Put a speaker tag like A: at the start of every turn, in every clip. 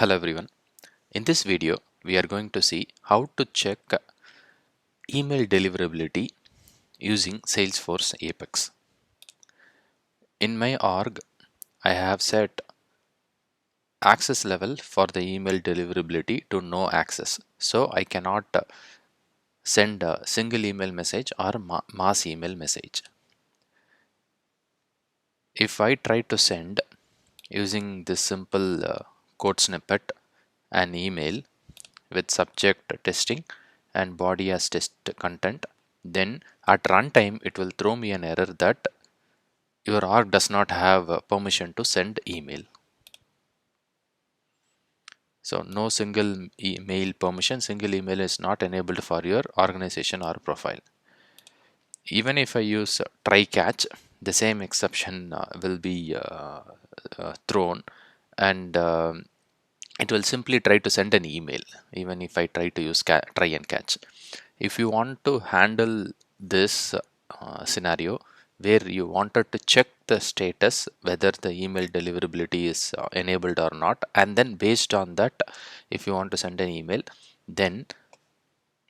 A: Hello everyone. In this video, we are going to see how to check email deliverability using Salesforce Apex. In my org, I have set access level for the email deliverability to no access. So I cannot send a single email message or mass email message. If I try to send using this simple code snippet an email with subject testing and body as test content, then at runtime it will throw me an error that your org does not have permission to send email. So no single email permission, single email is not enabled for your organization or profile. Even if I use try catch, the same exception will be thrown, and it will simply try to send an email even if I try to use try and catch. If you want to handle this scenario where you wanted to check the status whether the email deliverability is enabled or not, and then based on that if you want to send an email, then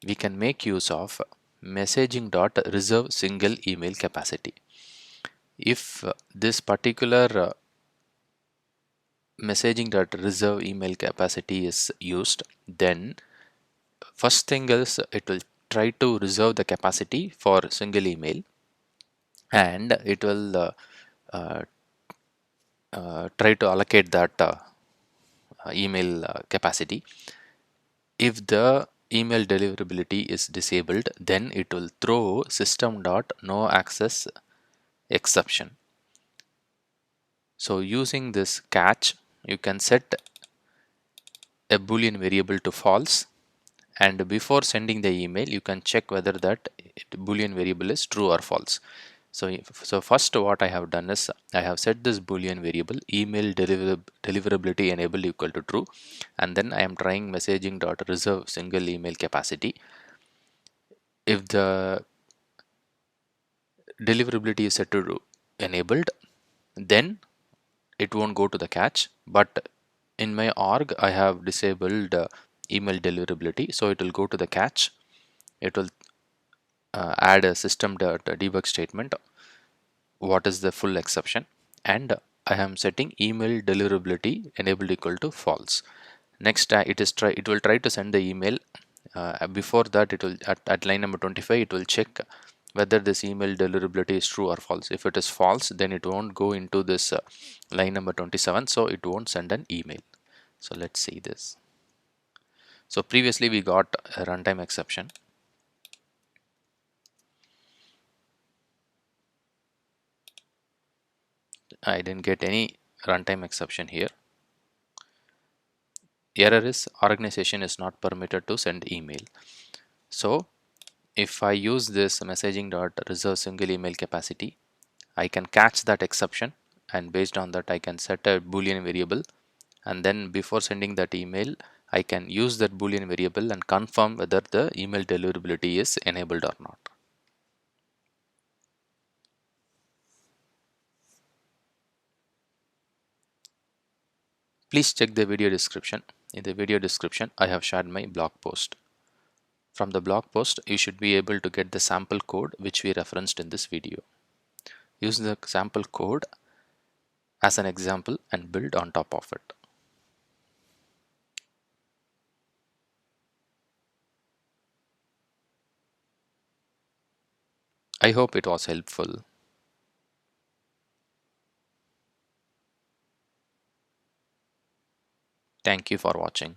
A: we can make use of messaging dot reserve single email capacity. If this particular messaging dot reserve email capacity is used, then first thing is it will try to reserve the capacity for single email, and it will uh, try to allocate that email capacity. If the email deliverability is disabled, then it will throw system dot no access exception. So using this catch, you can set a boolean variable to false, and before sending the email you can check whether that boolean variable is true or false. So first what I have done is I have set this boolean variable email deliverability enabled equal to true, and then I am trying messaging dot reserve single email capacity. If the deliverability is set to enabled, then it won't go to the catch, but in my org I have disabled email deliverability, so it will go to the catch. It will add a system debug statement, what is the full exception, and I am setting email deliverability enabled equal to false. Next it will try to send the email. Before that, it will at line number 25 it will check whether this email deliverability is true or false. If it is false, then it won't go into this line number 27, so it won't send an email. So let's see this. So previously we got a runtime exception. I didn't get any runtime exception here. Error is organization is not permitted to send email. So if I use this messaging dot reserve single email capacity, I can catch that exception, and based on that I can set a boolean variable, and then before sending that email I can use that boolean variable and confirm whether the email deliverability is enabled or not. Please check the video description. In the video description I have shared my blog post. From the blog post you should be able to get the sample code which we referenced in this video. Use the sample code as an example and build on top of it. I hope it was helpful. Thank you for watching.